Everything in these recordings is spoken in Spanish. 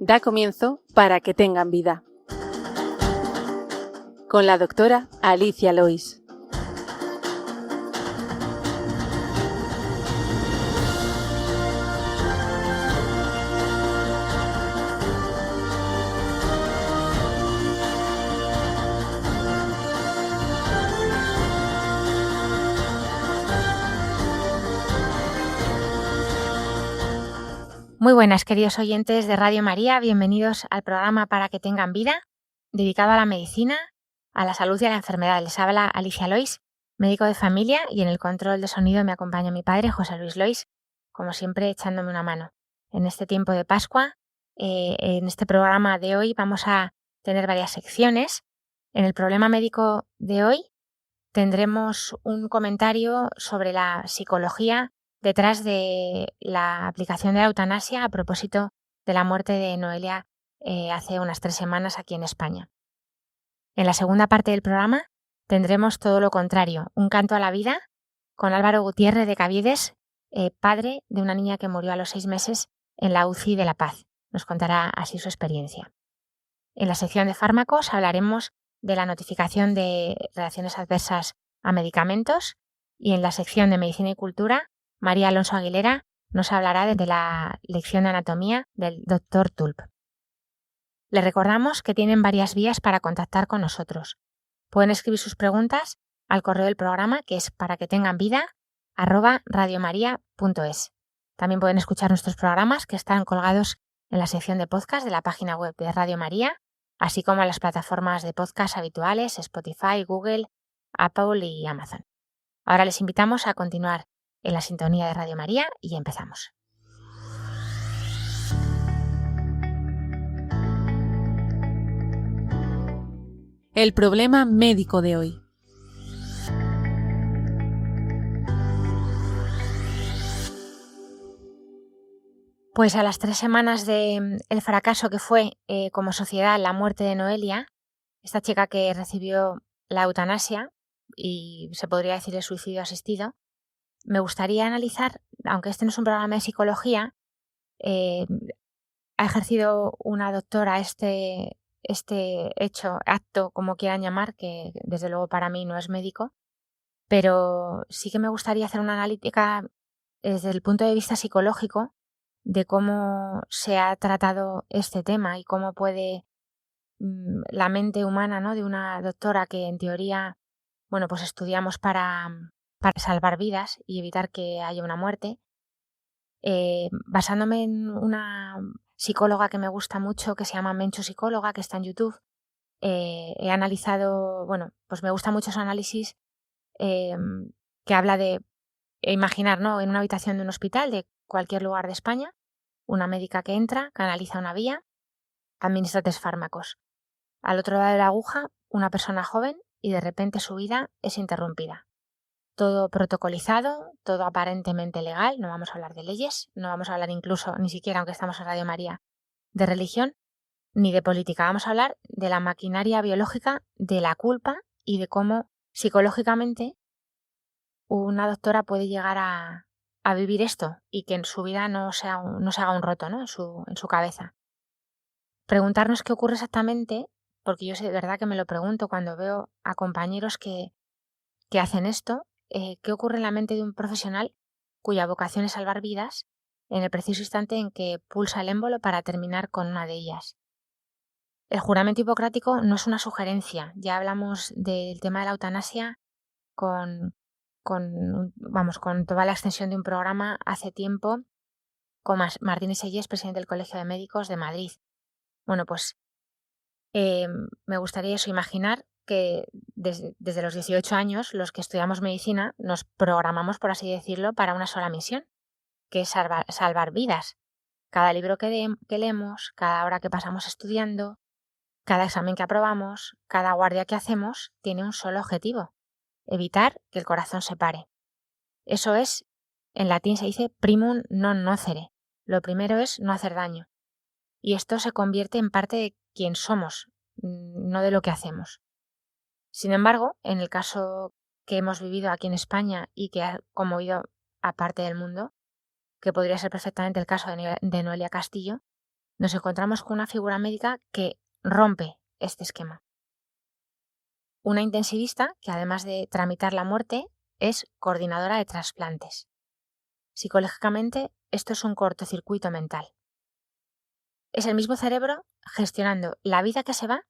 Da comienzo Para que tengan vida, con la doctora Alicia Lois. Muy buenas, queridos oyentes de Radio María, bienvenidos al programa Para que tengan vida, dedicado a la medicina, a la salud y a la enfermedad. Les habla Alicia Lois, médico de familia, y en el control de sonido me acompaña mi padre, José Luis Lois, como siempre echándome una mano. En este tiempo de Pascua, en este programa de hoy vamos a tener varias secciones. En el problema médico de hoy tendremos un comentario sobre la psicología detrás de la aplicación de la eutanasia a propósito de la muerte de Noelia hace unas 3 semanas aquí en España. En la segunda parte del programa tendremos todo lo contrario, un canto a la vida con Álvaro Gutiérrez de Caviedes, padre de una niña que murió a los 6 meses en la UCI de La Paz. Nos contará así su experiencia. En la sección de fármacos hablaremos de la notificación de reacciones adversas a medicamentos, y en la sección de medicina y cultura María Alonso Aguilera nos hablará de la lección de anatomía del Dr. Tulp. Les recordamos que tienen varias vías para contactar con nosotros. Pueden escribir sus preguntas al correo del programa, que es paraquetenganvida@radiomaria.es. También pueden escuchar nuestros programas, que están colgados en la sección de podcast de la página web de Radio María, así como en las plataformas de podcast habituales, Spotify, Google, Apple y Amazon. Ahora les invitamos a continuar en la sintonía de Radio María y empezamos. El problema médico de hoy. Pues a las 3 semanas del fracaso que fue como sociedad la muerte de Noelia, esta chica que recibió la eutanasia y se podría decir el suicidio asistido, me gustaría analizar, aunque este no es un programa de psicología, ha ejercido una doctora este acto, como quieran llamar, que desde luego para mí no es médico, pero sí que me gustaría hacer una analítica desde el punto de vista psicológico de cómo se ha tratado este tema y cómo puede la mente humana, ¿no?, de una doctora que en teoría, bueno, pues estudiamos para salvar vidas y evitar que haya una muerte. Basándome en una psicóloga que me gusta mucho, que se llama Menchu Psicóloga, que está en YouTube, he analizado, bueno, pues me gusta mucho su análisis, que habla de imaginar, ¿no?, en una habitación de un hospital de cualquier lugar de España, una médica que entra, canaliza una vía, administra 3 fármacos. Al otro lado de la aguja, una persona joven, y de repente su vida es interrumpida. Todo protocolizado, todo aparentemente legal, no vamos a hablar de leyes, no vamos a hablar incluso, ni siquiera, aunque estamos en Radio María, de religión ni de política. Vamos a hablar de la maquinaria biológica, de la culpa y de cómo psicológicamente una doctora puede llegar a vivir esto y que en su vida no se haga un roto, ¿no?, en su cabeza. Preguntarnos qué ocurre exactamente, porque yo sé de verdad que me lo pregunto cuando veo a compañeros que hacen esto, qué ocurre en la mente de un profesional cuya vocación es salvar vidas en el preciso instante en que pulsa el émbolo para terminar con una de ellas. El juramento hipocrático no es una sugerencia. Ya hablamos del tema de la eutanasia con toda la extensión de un programa hace tiempo con Martín Sellés, presidente del Colegio de Médicos de Madrid. Bueno, pues me gustaría imaginar que desde los 18 años los que estudiamos medicina nos programamos, por así decirlo, para una sola misión, que es salvar vidas. Cada libro que leemos, cada hora que pasamos estudiando, cada examen que aprobamos, cada guardia que hacemos, tiene un solo objetivo: evitar que el corazón se pare. Eso es, en latín se dice primum non nocere. Lo primero es no hacer daño. Y esto se convierte en parte de quién somos, no de lo que hacemos. Sin embargo, en el caso que hemos vivido aquí en España y que ha conmovido a parte del mundo, que podría ser perfectamente el caso de Noelia Castillo, nos encontramos con una figura médica que rompe este esquema. Una intensivista que, además de tramitar la muerte, es coordinadora de trasplantes. Psicológicamente, esto es un cortocircuito mental. Es el mismo cerebro gestionando la vida que se va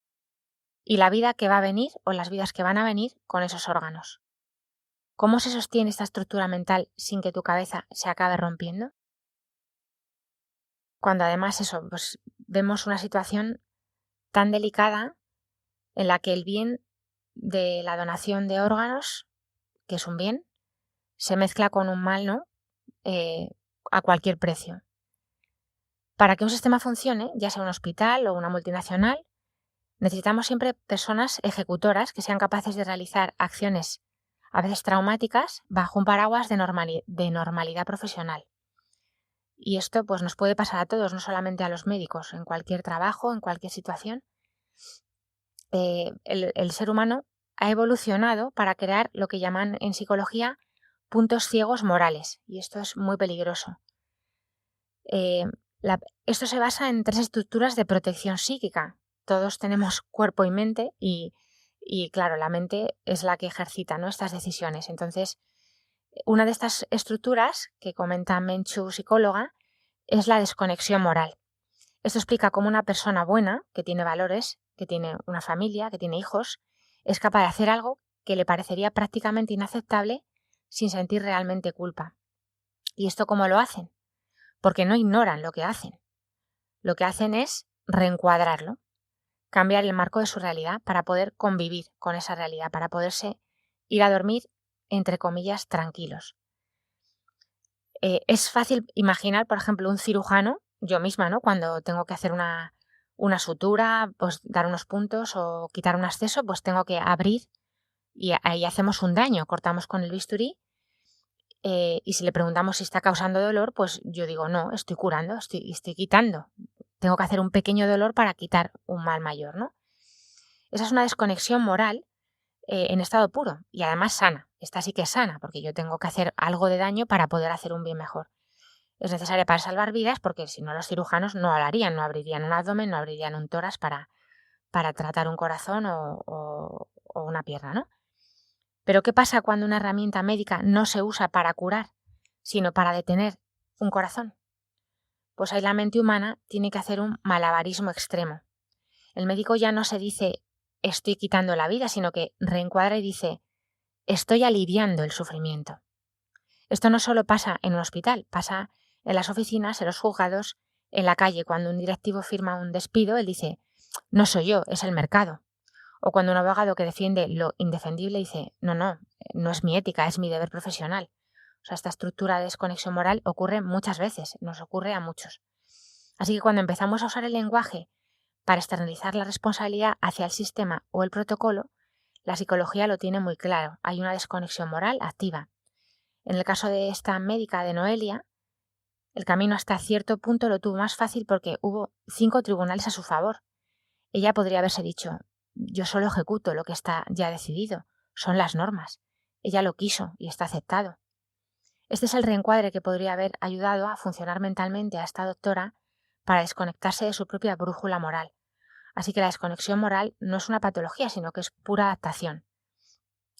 y la vida que va a venir o las vidas que van a venir con esos órganos. ¿Cómo se sostiene esta estructura mental sin que tu cabeza se acabe rompiendo? Cuando además pues vemos una situación tan delicada en la que el bien de la donación de órganos, que es un bien, se mezcla con un mal, ¿no? A cualquier precio. Para que un sistema funcione, ya sea un hospital o una multinacional, necesitamos siempre personas ejecutoras que sean capaces de realizar acciones a veces traumáticas bajo un paraguas de normalidad profesional. Y esto pues nos puede pasar a todos, no solamente a los médicos, en cualquier trabajo, en cualquier situación. El ser humano ha evolucionado para crear lo que llaman en psicología puntos ciegos morales, y esto es muy peligroso. Esto se basa en 3 estructuras de protección psíquica. Todos tenemos cuerpo y mente y claro, la mente es la que ejercita, ¿no?, estas decisiones. Entonces, una de estas estructuras que comenta Menchu, psicóloga, es la desconexión moral. Esto explica cómo una persona buena, que tiene valores, que tiene una familia, que tiene hijos, es capaz de hacer algo que le parecería prácticamente inaceptable sin sentir realmente culpa. ¿Y esto cómo lo hacen? Porque no ignoran lo que hacen. Lo que hacen es reencuadrarlo, cambiar el marco de su realidad para poder convivir con esa realidad, para poderse ir a dormir, entre comillas, tranquilos. Es fácil imaginar, por ejemplo, un cirujano, yo misma, ¿no?, cuando tengo que hacer una sutura, pues dar unos puntos o quitar un absceso, pues tengo que abrir y ahí hacemos un daño, cortamos con el bisturí. Y si le preguntamos si está causando dolor, pues yo digo, no, estoy curando, estoy quitando. Tengo que hacer un pequeño dolor para quitar un mal mayor, ¿no? Esa es una desconexión moral en estado puro y además sana. Esta sí que es sana, porque yo tengo que hacer algo de daño para poder hacer un bien mejor. Es necesaria para salvar vidas porque si no los cirujanos no lo harían, no abrirían un abdomen, no abrirían un tórax para tratar un corazón o una pierna, ¿no? Pero ¿qué pasa cuando una herramienta médica no se usa para curar, sino para detener un corazón? Pues ahí la mente humana tiene que hacer un malabarismo extremo. El médico ya no se dice estoy quitando la vida, sino que reencuadra y dice estoy aliviando el sufrimiento. Esto no solo pasa en un hospital, pasa en las oficinas, en los juzgados, en la calle. Cuando un directivo firma un despido, él dice no soy yo, es el mercado. O cuando un abogado que defiende lo indefendible dice no es mi ética, es mi deber profesional. O sea, esta estructura de desconexión moral ocurre muchas veces, nos ocurre a muchos. Así que cuando empezamos a usar el lenguaje para externalizar la responsabilidad hacia el sistema o el protocolo, la psicología lo tiene muy claro. Hay una desconexión moral activa. En el caso de esta médica de Noelia, el camino hasta cierto punto lo tuvo más fácil porque hubo 5 tribunales a su favor. Ella podría haberse dicho yo solo ejecuto lo que está ya decidido, son las normas. Ella lo quiso y está aceptado. Este es el reencuadre que podría haber ayudado a funcionar mentalmente a esta doctora para desconectarse de su propia brújula moral. Así que la desconexión moral no es una patología, sino que es pura adaptación.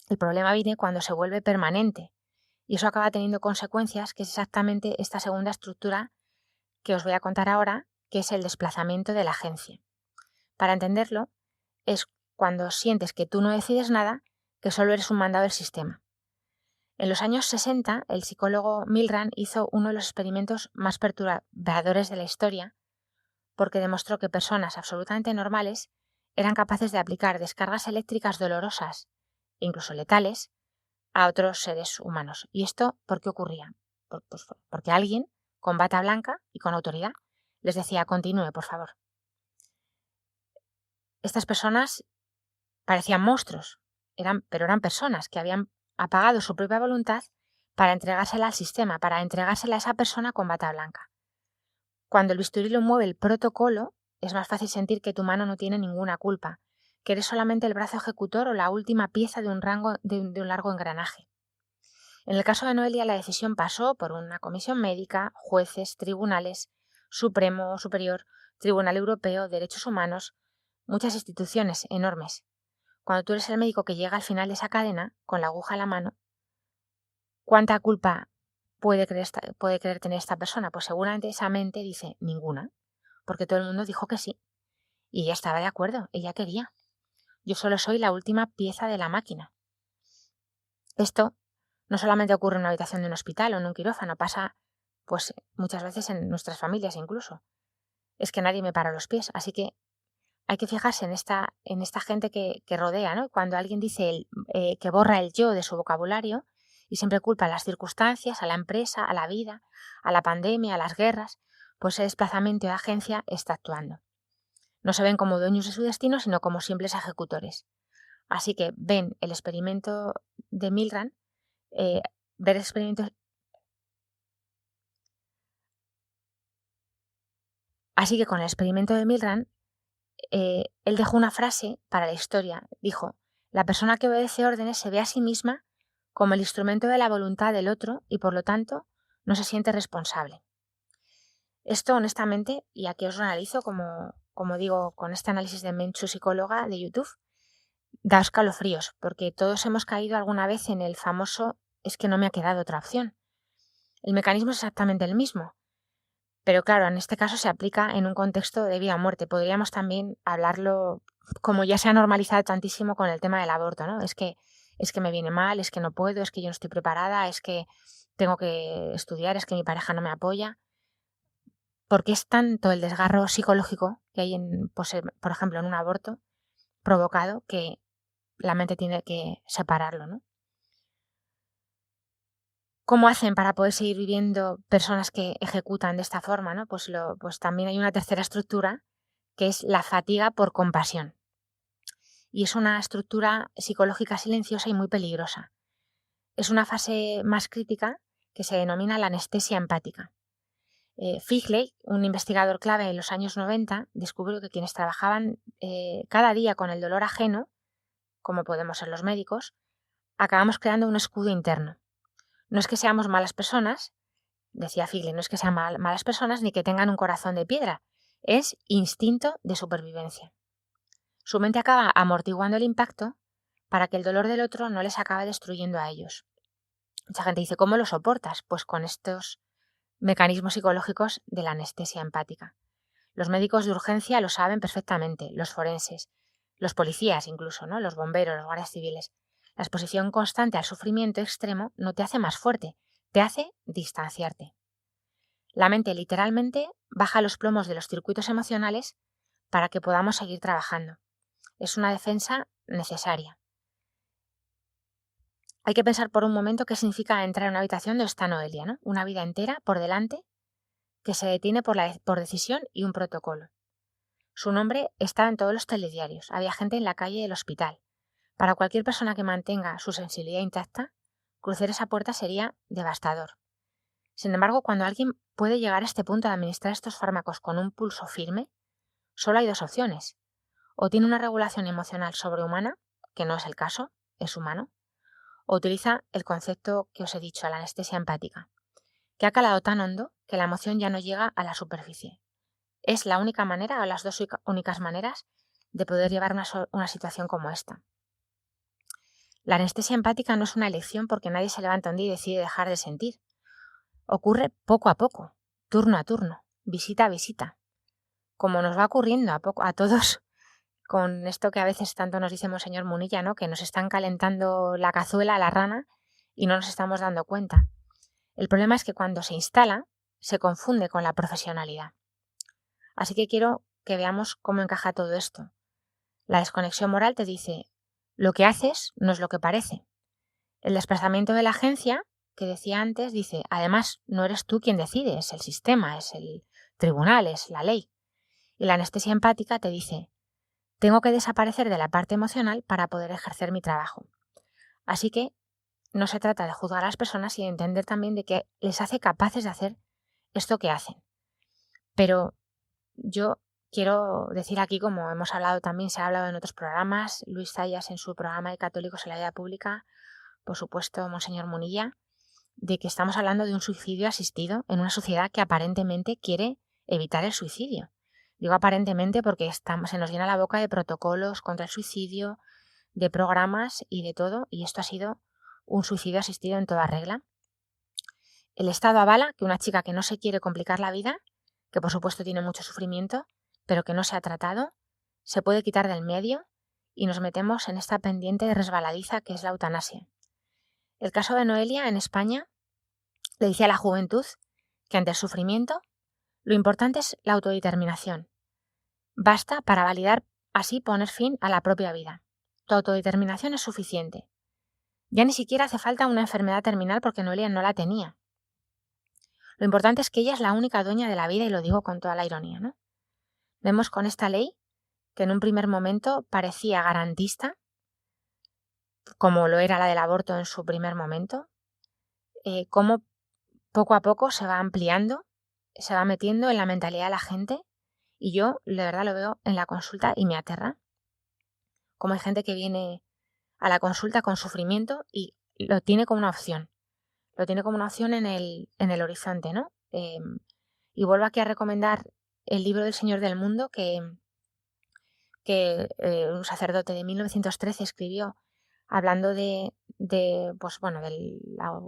El problema viene cuando se vuelve permanente y eso acaba teniendo consecuencias, que es exactamente esta segunda estructura que os voy a contar ahora, que es el desplazamiento de la agencia. Para entenderlo, es cuando sientes que tú no decides nada, que solo eres un mandado del sistema. En los años 60, el psicólogo Milgram hizo uno de los experimentos más perturbadores de la historia, porque demostró que personas absolutamente normales eran capaces de aplicar descargas eléctricas dolorosas e incluso letales a otros seres humanos. ¿Y esto por qué ocurría? Pues porque alguien con bata blanca y con autoridad les decía continúe, por favor. Estas personas parecían monstruos, pero eran personas que habían apagado su propia voluntad para entregársela al sistema, para entregársela a esa persona con bata blanca. Cuando el bisturí lo mueve el protocolo, es más fácil sentir que tu mano no tiene ninguna culpa, que eres solamente el brazo ejecutor o la última pieza de un largo engranaje. En el caso de Noelia, la decisión pasó por una comisión médica, jueces, tribunales, Supremo, Superior, Tribunal Europeo, Derechos Humanos, muchas instituciones enormes. Cuando tú eres el médico que llega al final de esa cadena, con la aguja en la mano, ¿cuánta culpa puede creer tener esta persona? Pues seguramente esa mente dice ninguna, porque todo el mundo dijo que sí. Y ella estaba de acuerdo, ella quería. Yo solo soy la última pieza de la máquina. Esto no solamente ocurre en una habitación de un hospital o en un quirófano, pasa pues muchas veces en nuestras familias incluso. Es que nadie me para los pies, así que hay que fijarse en esta gente que rodea, ¿no? Cuando alguien dice que borra el yo de su vocabulario y siempre culpa a las circunstancias, a la empresa, a la vida, a la pandemia, a las guerras, pues ese desplazamiento de agencia está actuando. No se ven como dueños de su destino, sino como simples ejecutores. Así que ven el experimento de Milgram, ver experimentos. Así que con el experimento de Milgram, él dejó una frase para la historia. Dijo: la persona que obedece órdenes se ve a sí misma como el instrumento de la voluntad del otro y por lo tanto no se siente responsable. Esto honestamente, y aquí os lo analizo como digo con este análisis de Menchu psicóloga de YouTube, da escalofríos, porque todos hemos caído alguna vez en el famoso es que no me ha quedado otra opción. El mecanismo es exactamente el mismo, pero claro, en este caso se aplica en un contexto de vida o muerte. Podríamos también hablarlo, como ya se ha normalizado tantísimo con el tema del aborto, ¿no? Es que me viene mal, es que no puedo, es que yo no estoy preparada, es que tengo que estudiar, es que mi pareja no me apoya. Porque es tanto el desgarro psicológico que hay por ejemplo, en un aborto provocado, que la mente tiene que separarlo, ¿no? ¿Cómo hacen para poder seguir viviendo personas que ejecutan de esta forma, ¿no? Pues también hay una tercera estructura, que es la fatiga por compasión. Y es una estructura psicológica silenciosa y muy peligrosa. Es una fase más crítica que se denomina la anestesia empática. Figley, un investigador clave en los años 90, descubrió que quienes trabajaban cada día con el dolor ajeno, como podemos ser los médicos, acabamos creando un escudo interno. No es que seamos malas personas, decía Figley, no es que sean malas personas ni que tengan un corazón de piedra, es instinto de supervivencia. Su mente acaba amortiguando el impacto para que el dolor del otro no les acabe destruyendo a ellos. Mucha gente dice, ¿cómo lo soportas? Pues con estos mecanismos psicológicos de la anestesia empática. Los médicos de urgencia lo saben perfectamente, los forenses, los policías incluso, ¿no? Los bomberos, los guardias civiles. La exposición constante al sufrimiento extremo no te hace más fuerte, te hace distanciarte. La mente literalmente baja los plomos de los circuitos emocionales para que podamos seguir trabajando. Es una defensa necesaria. Hay que pensar por un momento qué significa entrar en una habitación donde está Noelia, ¿no? Una vida entera por delante que se detiene por decisión y un protocolo. Su nombre estaba en todos los telediarios, había gente en la calle del hospital. Para cualquier persona que mantenga su sensibilidad intacta, cruzar esa puerta sería devastador. Sin embargo, cuando alguien puede llegar a este punto de administrar estos fármacos con un pulso firme, solo hay dos opciones. O tiene una regulación emocional sobrehumana, que no es el caso, es humano, o utiliza el concepto que os he dicho, la anestesia empática, que ha calado tan hondo que la emoción ya no llega a la superficie. Es la única manera, o las dos únicas maneras, de poder llevar una situación como esta. La anestesia empática no es una elección porque nadie se levanta un día y decide dejar de sentir. Ocurre poco a poco, turno a turno, visita a visita. Como nos va ocurriendo a todos con esto que a veces tanto nos dice Monseñor Munilla, ¿no? Que nos están calentando la cazuela a la rana y no nos estamos dando cuenta. El problema es que cuando se instala, se confunde con la profesionalidad. Así que quiero que veamos cómo encaja todo esto. La desconexión moral te dice, lo que haces no es lo que parece. El desplazamiento de la agencia, que decía antes, dice, además, no eres tú quien decide, es el sistema, es el tribunal, es la ley. Y la anestesia empática te dice, tengo que desaparecer de la parte emocional para poder ejercer mi trabajo. Así que no se trata de juzgar a las personas y de entender también de qué les hace capaces de hacer esto que hacen. Pero yo quiero decir aquí, como hemos hablado también, se ha hablado en otros programas, Luis Zayas en su programa de Católicos en la Vida Pública, por supuesto Monseñor Munilla, de que estamos hablando de un suicidio asistido en una sociedad que aparentemente quiere evitar el suicidio. Digo aparentemente porque se nos llena la boca de protocolos contra el suicidio, de programas y de todo, y esto ha sido un suicidio asistido en toda regla. El Estado avala que una chica que no se quiere complicar la vida, que por supuesto tiene mucho sufrimiento, pero que no se ha tratado, se puede quitar del medio y nos metemos en esta pendiente resbaladiza que es la eutanasia. El caso de Noelia en España le dice a la juventud que ante el sufrimiento lo importante es la autodeterminación. Basta para validar así poner fin a la propia vida. Tu autodeterminación es suficiente. Ya ni siquiera hace falta una enfermedad terminal porque Noelia no la tenía. Lo importante es que ella es la única dueña de la vida y lo digo con toda la ironía, ¿no? Vemos con esta ley que en un primer momento parecía garantista, como lo era la del aborto en su primer momento, cómo poco a poco se va ampliando, se va metiendo en la mentalidad de la gente y yo de verdad lo veo en la consulta y me aterra. Como hay gente que viene a la consulta con sufrimiento y lo tiene como una opción. Lo tiene como una opción en el horizonte, ¿no? Y vuelvo aquí a recomendar el libro del Señor del Mundo que un sacerdote de 1913 escribió hablando de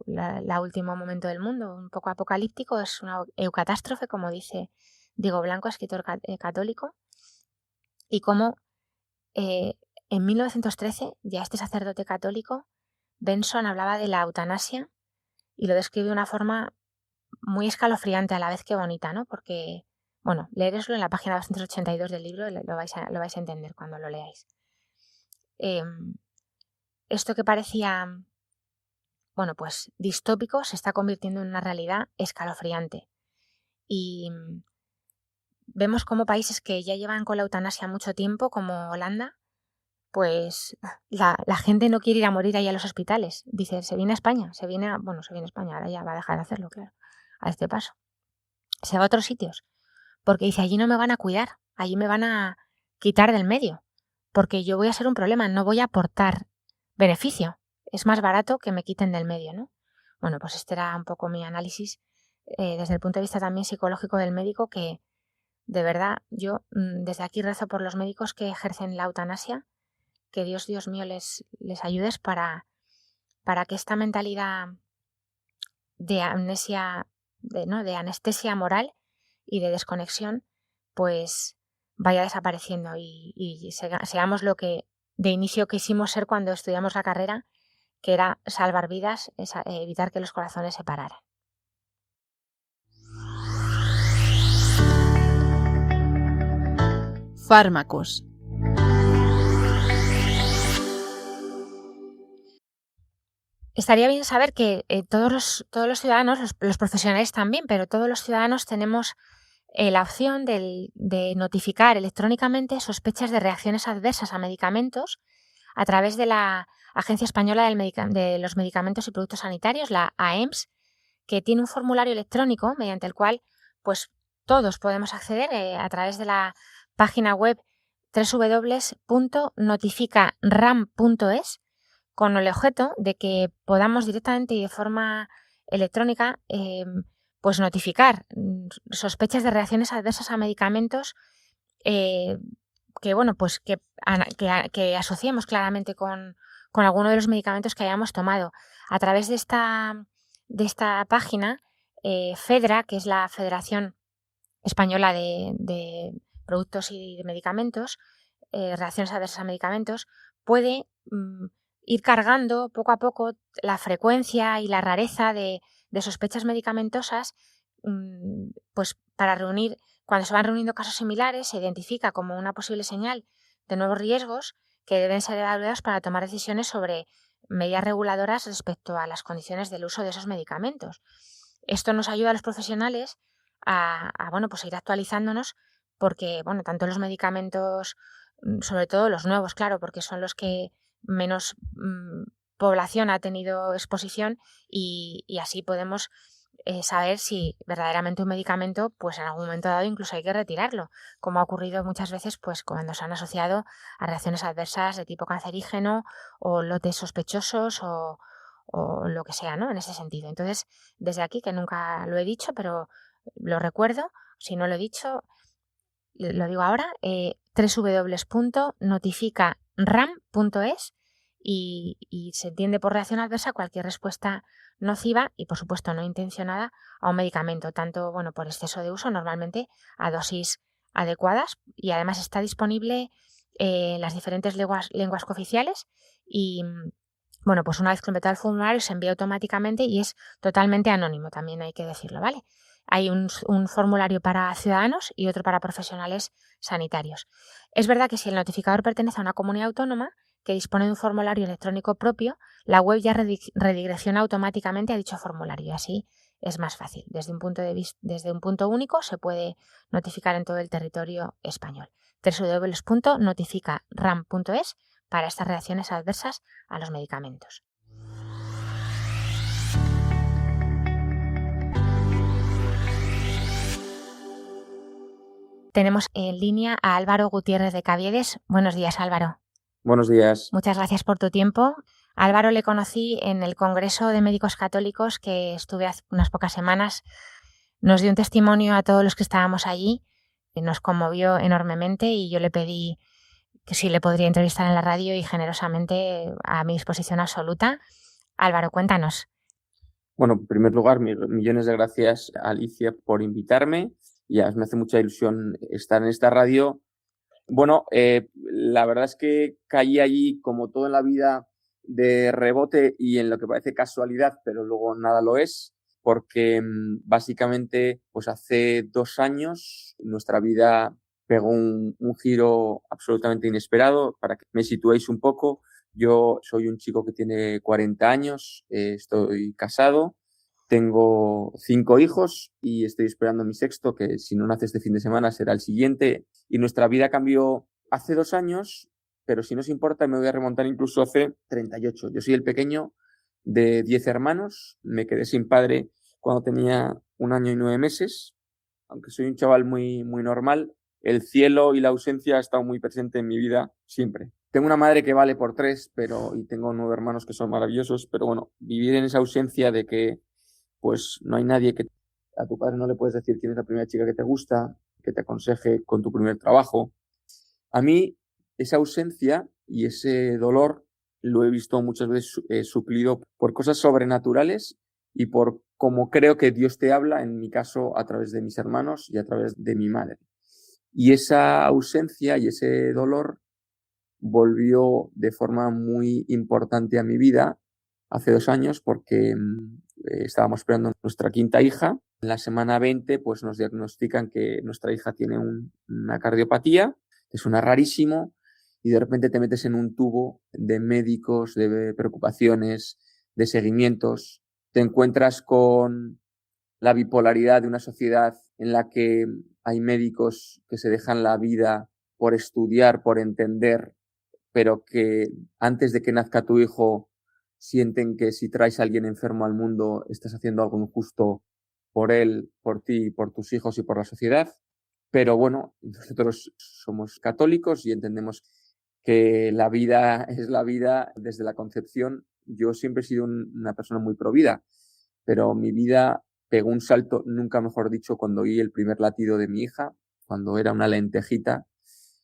la último momento del mundo, un poco apocalíptico, es una eucatástrofe, como dice Diego Blanco, escritor católico, y cómo en 1913 ya este sacerdote católico, Benson, hablaba de la eutanasia y lo describe de una forma muy escalofriante a la vez que bonita, ¿no? Porque, bueno, leeroslo en la página 282 del libro, lo vais a entender cuando lo leáis. Esto que parecía, bueno, pues distópico se está convirtiendo en una realidad escalofriante. Y vemos como países que ya llevan con la eutanasia mucho tiempo, como Holanda, pues la gente no quiere ir a morir ahí a los hospitales. Dice, se viene a España, se viene a España, ahora ya va a dejar de hacerlo, claro, a este paso. Se va a otros sitios, porque dice, allí no me van a cuidar, allí me van a quitar del medio, porque yo voy a ser un problema, no voy a aportar beneficio. Es más barato que me quiten del medio, ¿no? Bueno, pues este era un poco mi análisis desde el punto de vista también psicológico del médico, que de verdad yo desde aquí rezo por los médicos que ejercen la eutanasia, que Dios mío les ayudes para que esta mentalidad de amnesia, de anestesia moral y de desconexión, pues vaya desapareciendo y seamos lo que de inicio quisimos ser cuando estudiamos la carrera, que era salvar vidas, evitar que los corazones se pararan. Fármacos. Estaría bien saber que todos los ciudadanos, los profesionales también, pero todos los ciudadanos tenemos la opción de notificar electrónicamente sospechas de reacciones adversas a medicamentos a través de la Agencia Española de los Medicamentos y Productos Sanitarios, la AEMS, que tiene un formulario electrónico mediante el cual pues todos podemos acceder a través de la página web www.notificaram.es con el objeto de que podamos directamente y de forma electrónica pues notificar sospechas de reacciones adversas a medicamentos que bueno pues que asociemos claramente con alguno de los medicamentos que hayamos tomado. A través de esta página, FEDRA, que es la Federación Española de Productos y de Medicamentos, reacciones adversas a medicamentos, puede ir cargando poco a poco la frecuencia y la rareza de sospechas medicamentosas, pues para reunir, cuando se van reuniendo casos similares, se identifica como una posible señal de nuevos riesgos que deben ser evaluados para tomar decisiones sobre medidas reguladoras respecto a las condiciones del uso de esos medicamentos. Esto nos ayuda a los profesionales a ir actualizándonos, porque tanto los medicamentos, sobre todo los nuevos, claro, porque son los que menos población ha tenido exposición y así podemos saber si verdaderamente un medicamento, pues en algún momento dado incluso hay que retirarlo, como ha ocurrido muchas veces pues cuando se han asociado a reacciones adversas de tipo cancerígeno o lotes sospechosos o lo que sea, ¿no? En ese sentido. Entonces, desde aquí, que nunca lo he dicho, pero lo recuerdo, si no lo he dicho, lo digo ahora, www.notificaram.es y se entiende por reacción adversa cualquier respuesta nociva y, por supuesto, no intencionada a un medicamento, tanto por exceso de uso, normalmente a dosis adecuadas, y además está disponible en las diferentes lenguas cooficiales y pues una vez completado el formulario se envía automáticamente y es totalmente anónimo, también hay que decirlo, ¿vale? Hay un formulario para ciudadanos y otro para profesionales sanitarios. Es verdad que si el notificador pertenece a una comunidad autónoma que dispone de un formulario electrónico propio, la web ya redirecciona automáticamente a dicho formulario y así es más fácil. Desde un punto único se puede notificar en todo el territorio español. www.notificaram.es para estas reacciones adversas a los medicamentos. Tenemos en línea a Álvaro Gutiérrez de Caviedes. Buenos días, Álvaro. Buenos días. Muchas gracias por tu tiempo. Álvaro le conocí en el Congreso de Médicos Católicos que estuve hace unas pocas semanas. Nos dio un testimonio a todos los que estábamos allí, que nos conmovió enormemente y yo le pedí que si le podría entrevistar en la radio y generosamente a mi disposición absoluta. Álvaro, cuéntanos. Bueno, en primer lugar, millones de gracias, Alicia, por invitarme. Ya me hace mucha ilusión estar en esta radio. Bueno, la verdad es que caí allí, como todo en la vida, de rebote y en lo que parece casualidad, pero luego nada lo es, porque básicamente, pues hace 2 años nuestra vida pegó un giro absolutamente inesperado. Para que me situéis un poco, yo soy un chico que tiene 40 años, estoy casado, tengo 5 hijos y estoy esperando mi sexto, que si no nace este fin de semana será el siguiente. Y nuestra vida cambió hace 2 años, pero si no os importa me voy a remontar incluso hace 38. Yo soy el pequeño de 10 hermanos, me quedé sin padre cuando tenía 1 año y 9 meses, aunque soy un chaval muy, muy normal. El cielo y la ausencia ha estado muy presente en mi vida siempre. Tengo una madre que vale por 3, y tengo 9 hermanos que son maravillosos, pero bueno, vivir en esa ausencia de que pues no hay nadie que... A tu padre no le puedes decir quién es la primera chica que te gusta, que te aconseje con tu primer trabajo. A mí esa ausencia y ese dolor lo he visto muchas veces suplido por cosas sobrenaturales y por cómo creo que Dios te habla, en mi caso a través de mis hermanos y a través de mi madre. Y esa ausencia y ese dolor volvió de forma muy importante a mi vida hace 2 años porque estábamos esperando nuestra quinta hija. En la semana 20 pues nos diagnostican que nuestra hija tiene una cardiopatía, que suena rarísimo, y de repente te metes en un tubo de médicos, de preocupaciones, de seguimientos. Te encuentras con la bipolaridad de una sociedad en la que hay médicos que se dejan la vida por estudiar, por entender, pero que antes de que nazca tu hijo sienten que si traes a alguien enfermo al mundo estás haciendo algo injusto por él, por ti, por tus hijos y por la sociedad. Pero bueno, nosotros somos católicos y entendemos que la vida es la vida desde la concepción. Yo siempre he sido una persona muy provida, pero mi vida pegó un salto, nunca mejor dicho, cuando oí el primer latido de mi hija, cuando era una lentejita,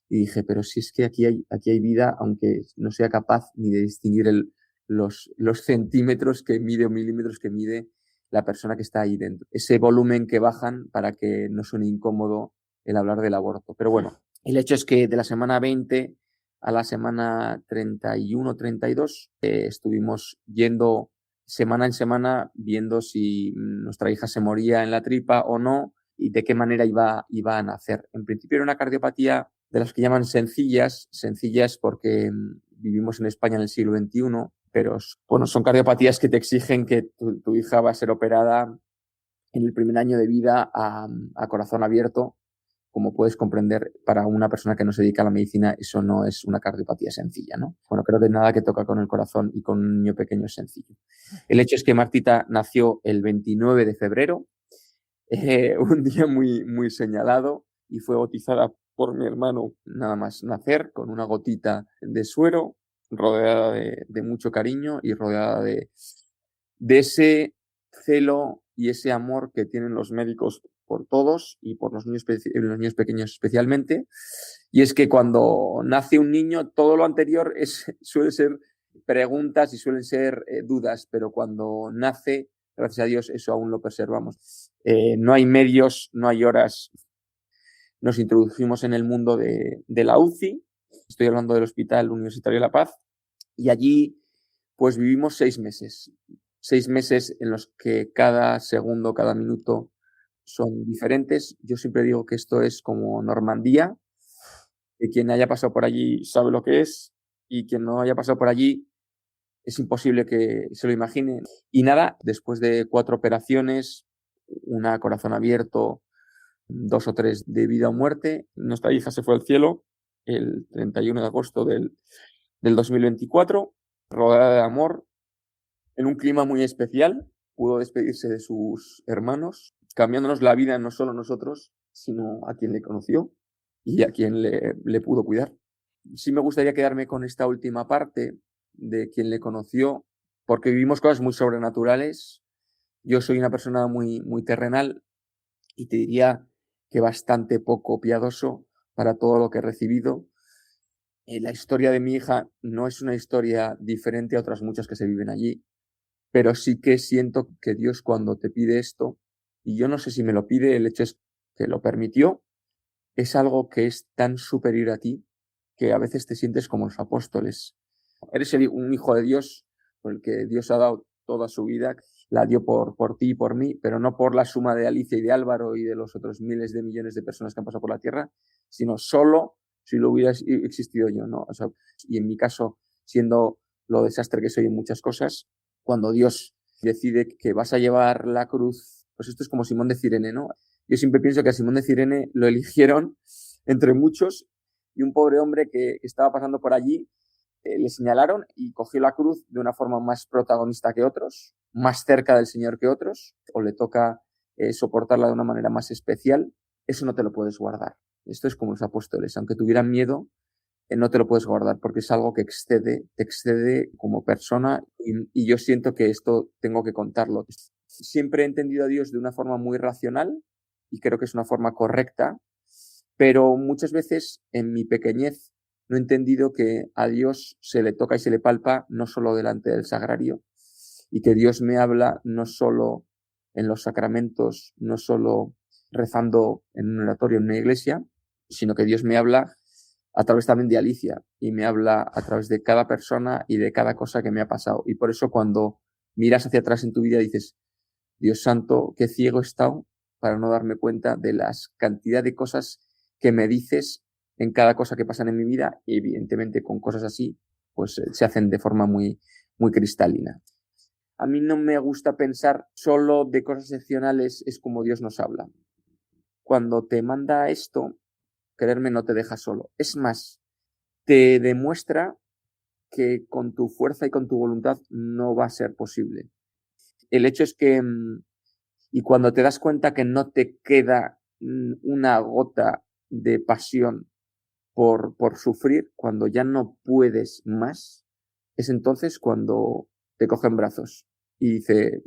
y dije, pero si es que aquí hay vida, aunque no sea capaz ni de distinguir los centímetros que mide o milímetros que mide la persona que está ahí dentro. Ese volumen que bajan para que no suene incómodo el hablar del aborto. Pero bueno, el hecho es que de la semana 20 a la semana 31, 32, estuvimos yendo semana en semana viendo si nuestra hija se moría en la tripa o no y de qué manera iba a nacer. En principio era una cardiopatía de las que llaman sencillas porque vivimos en España en el siglo XXI, pero bueno, son cardiopatías que te exigen que tu hija va a ser operada en el primer año de vida a corazón abierto. Como puedes comprender, para una persona que no se dedica a la medicina, eso no es una cardiopatía sencilla, ¿no? Bueno, creo que nada que toca con el corazón y con un niño pequeño es sencillo. El hecho es que Martita nació el 29 de febrero, un día muy, muy señalado, y fue bautizada por mi hermano nada más nacer, con una gotita de suero, rodeada de mucho cariño y rodeada de ese celo y ese amor que tienen los médicos por todos y por los niños pequeños especialmente. Y es que cuando nace un niño, todo lo anterior suele ser preguntas y suelen ser dudas, pero cuando nace, gracias a Dios, eso aún lo preservamos. No hay medios, no hay horas. Nos introdujimos en el mundo de la UCI, estoy hablando del Hospital Universitario de La Paz, y allí pues vivimos 6 meses. 6 meses en los que cada segundo, cada minuto son diferentes. Yo siempre digo que esto es como Normandía, que quien haya pasado por allí sabe lo que es, y quien no haya pasado por allí es imposible que se lo imagine. Y nada, después de 4 operaciones, una a corazón abierto, 2 o 3 de vida o muerte, nuestra hija se fue al cielo el 31 de agosto del 2024, rodeada de amor, en un clima muy especial. Pudo despedirse de sus hermanos, cambiándonos la vida no solo a nosotros, sino a quien le conoció y a quien le pudo cuidar. Sí me gustaría quedarme con esta última parte de quien le conoció, porque vivimos cosas muy sobrenaturales. Yo soy una persona muy, muy terrenal y te diría que bastante poco piadoso para todo lo que he recibido. La historia de mi hija no es una historia diferente a otras muchas que se viven allí, pero sí que siento que Dios, cuando te pide esto, y yo no sé si me lo pide, el hecho es que lo permitió, es algo que es tan superior a ti que a veces te sientes como los apóstoles. Eres un hijo de Dios, por el que Dios ha dado toda su vida, la dio por ti y por mí, pero no por la suma de Alicia y de Álvaro y de los otros miles de millones de personas que han pasado por la tierra, sino solo si lo hubiera existido yo, ¿no? O sea, y en mi caso, siendo lo desastre que soy en muchas cosas, cuando Dios decide que vas a llevar la cruz, pues esto es como Simón de Cirene, ¿no? Yo siempre pienso que a Simón de Cirene lo eligieron entre muchos, y un pobre hombre que estaba pasando por allí, le señalaron y cogió la cruz de una forma más protagonista que otros, más cerca del Señor que otros, o le toca soportarla de una manera más especial. Eso no te lo puedes guardar. Esto es como los apóstoles, aunque tuvieran miedo, no te lo puedes guardar porque es algo que te excede como persona, y yo siento que esto tengo que contarlo. Siempre he entendido a Dios de una forma muy racional y creo que es una forma correcta, pero muchas veces en mi pequeñez no he entendido que a Dios se le toca y se le palpa no solo delante del sagrario, y que Dios me habla no solo en los sacramentos, no solo rezando en un oratorio, en una iglesia, sino que Dios me habla a través también de Alicia, y me habla a través de cada persona y de cada cosa que me ha pasado. Y por eso cuando miras hacia atrás en tu vida dices, Dios santo, qué ciego he estado para no darme cuenta de las cantidad de cosas que me dices en cada cosa que pasan en mi vida, y evidentemente con cosas así, pues se hacen de forma muy, muy cristalina. A mí no me gusta pensar solo de cosas excepcionales, es como Dios nos habla. Cuando te manda esto, creerme, no te deja solo. Es más, te demuestra que con tu fuerza y con tu voluntad no va a ser posible. El hecho es que, y cuando te das cuenta que no te queda una gota de pasión por sufrir, cuando ya no puedes más, es entonces cuando te coge en brazos y dice,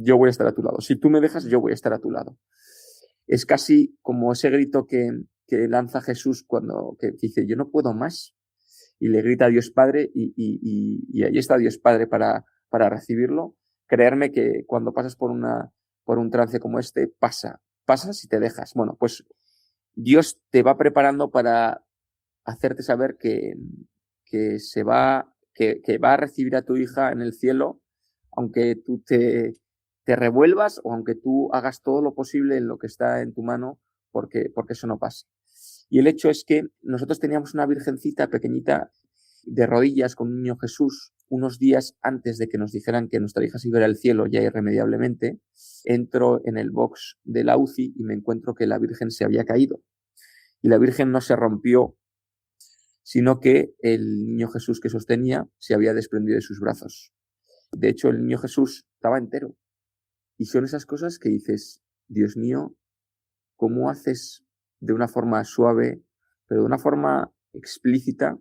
yo voy a estar a tu lado. Si tú me dejas, yo voy a estar a tu lado. Es casi como ese grito que lanza Jesús cuando que dice, yo no puedo más. Y le grita a Dios Padre, y ahí está Dios Padre para recibirlo. Creerme que cuando pasas por un trance como este, pasas y te dejas. Bueno, pues Dios te va preparando para hacerte saber que va a recibir a tu hija en el cielo, aunque tú te revuelvas o aunque tú hagas todo lo posible en lo que está en tu mano porque eso no pase. Y el hecho es que nosotros teníamos una virgencita pequeñita de rodillas con un niño Jesús unos días antes de que nos dijeran que nuestra hija se iba al cielo ya irremediablemente. Entro en el box de la UCI y me encuentro que la Virgen se había caído. Y la Virgen no se rompió, sino que el niño Jesús que sostenía se había desprendido de sus brazos. De hecho, el niño Jesús estaba entero. Y son esas cosas que dices, Dios mío, ¿cómo haces de una forma suave, pero de una forma explícita,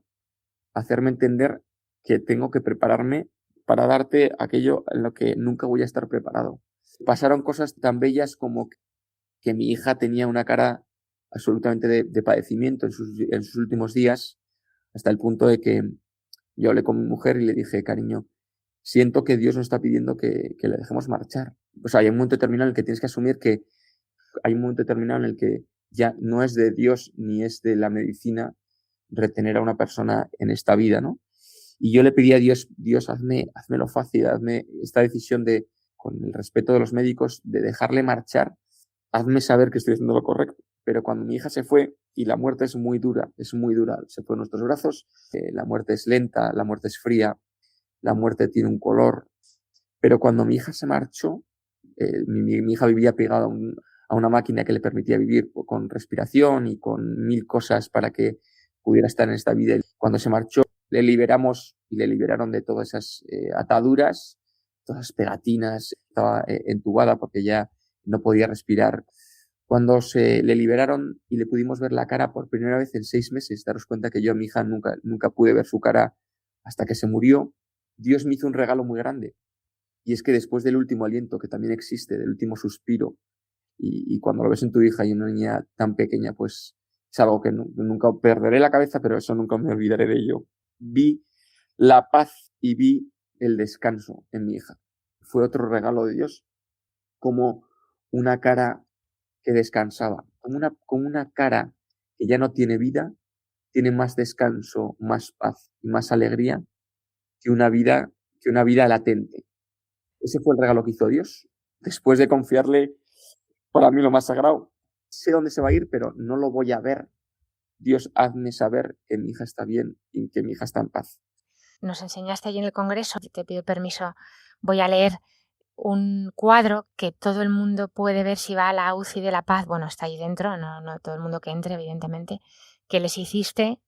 hacerme entender que tengo que prepararme para darte aquello en lo que nunca voy a estar preparado? Pasaron cosas tan bellas como que mi hija tenía una cara absolutamente de padecimiento en sus últimos días, hasta el punto de que yo hablé con mi mujer y le dije, cariño, siento que Dios nos está pidiendo que le dejemos marchar. O sea, hay un momento determinado en el que tienes que asumir que hay un momento determinado en el que ya no es de Dios ni es de la medicina retener a una persona en esta vida, ¿no? Y yo le pedí a Dios, hazmelo fácil, hazme esta decisión de, con el respeto de los médicos, de dejarle marchar, hazme saber que estoy haciendo lo correcto. Pero cuando mi hija se fue, y la muerte es muy dura, se fue en nuestros brazos, la muerte es lenta, la muerte es fría, la muerte tiene un color, pero cuando mi hija se marchó, mi hija vivía pegada a una máquina que le permitía vivir con respiración y con 1000 cosas para que pudiera estar en esta vida. Cuando se marchó, le liberamos y le liberaron de todas esas ataduras, todas esas pegatinas, estaba entubada porque ya no podía respirar. Cuando se le liberaron y le pudimos ver la cara por primera vez en 6 meses, daros cuenta que yo a mi hija nunca pude ver su cara hasta que se murió, Dios me hizo un regalo muy grande. Y es que después del último aliento, que también existe, del último suspiro, y cuando lo ves en tu hija y en una niña tan pequeña, pues es algo que nunca perderé la cabeza, pero eso nunca me olvidaré de ello. Vi la paz y vi el descanso en mi hija. Fue otro regalo de Dios, como una cara que descansaba, como una cara que ya no tiene vida, tiene más descanso, más paz y más alegría que una vida latente. Ese fue el regalo que hizo Dios, después de confiarle para mí lo más sagrado. Sé dónde se va a ir, pero no lo voy a ver. Dios, hazme saber que mi hija está bien y que mi hija está en paz. Nos enseñaste allí en el Congreso, te pido permiso, voy a leer un cuadro que todo el mundo puede ver si va a la UCI de La Paz, bueno, está ahí dentro, no todo el mundo que entre, evidentemente, que les hiciste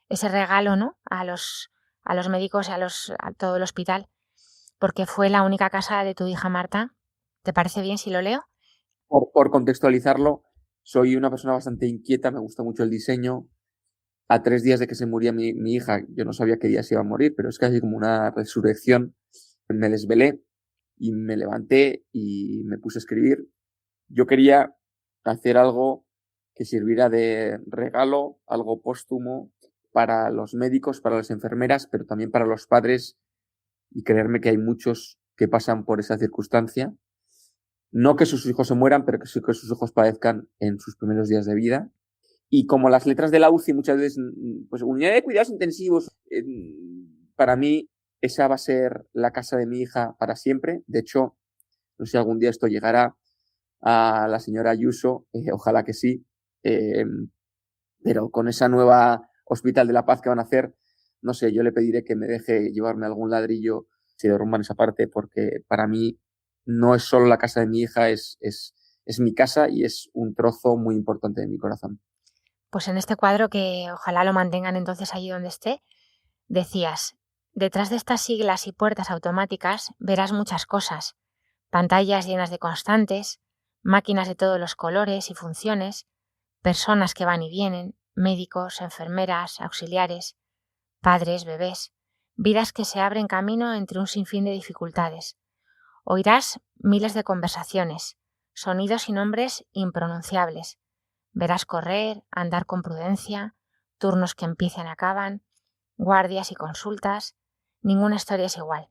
ese regalo, ¿no? A los médicos y a todo el hospital, porque fue la única casa de tu hija Marta. ¿Te parece bien si lo leo? Por contextualizarlo, soy una persona bastante inquieta, me gusta mucho el diseño. A 3 días de que se moría mi hija, yo no sabía qué día se iba a morir, pero es casi como una resurrección. Me desvelé y me levanté y me puse a escribir. Yo quería hacer algo que sirviera de regalo, algo póstumo para los médicos, para las enfermeras, pero también para los padres, y creerme que hay muchos que pasan por esa circunstancia. No que sus hijos se mueran, pero que sí que sus hijos padezcan en sus primeros días de vida. Y como las letras de la UCI muchas veces, pues unidad de cuidados intensivos, para mí esa va a ser la casa de mi hija para siempre. De hecho, no sé si algún día esto llegará a la señora Ayuso, ojalá que sí, pero con esa nueva Hospital de la Paz que van a hacer, no sé, yo le pediré que me deje llevarme algún ladrillo si derrumban esa parte, porque para mí no es solo la casa de mi hija, es mi casa y es un trozo muy importante de mi corazón. Pues en este cuadro, que ojalá lo mantengan entonces allí donde esté, decías: detrás de estas siglas y puertas automáticas verás muchas cosas, pantallas llenas de constantes, máquinas de todos los colores y funciones, personas que van y vienen, médicos, enfermeras, auxiliares, padres, bebés, vidas que se abren camino entre un sinfín de dificultades. Oirás miles de conversaciones, sonidos y nombres impronunciables. Verás correr, andar con prudencia, turnos que empiezan y acaban, guardias y consultas. Ninguna historia es igual.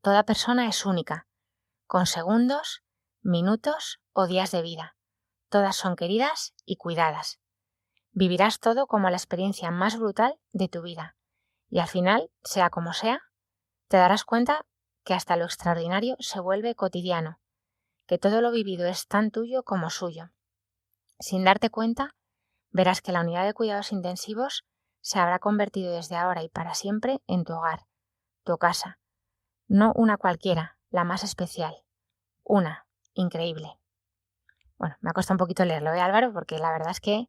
Toda persona es única, con segundos, minutos o días de vida. Todas son queridas y cuidadas. Vivirás todo como la experiencia más brutal de tu vida. Y al final, sea como sea, te darás cuenta que hasta lo extraordinario se vuelve cotidiano, que todo lo vivido es tan tuyo como suyo. Sin darte cuenta, verás que la unidad de cuidados intensivos se habrá convertido desde ahora y para siempre en tu hogar, tu casa. No una cualquiera, la más especial. Una, increíble. Bueno, me ha costado un poquito leerlo, Álvaro? Porque la verdad es que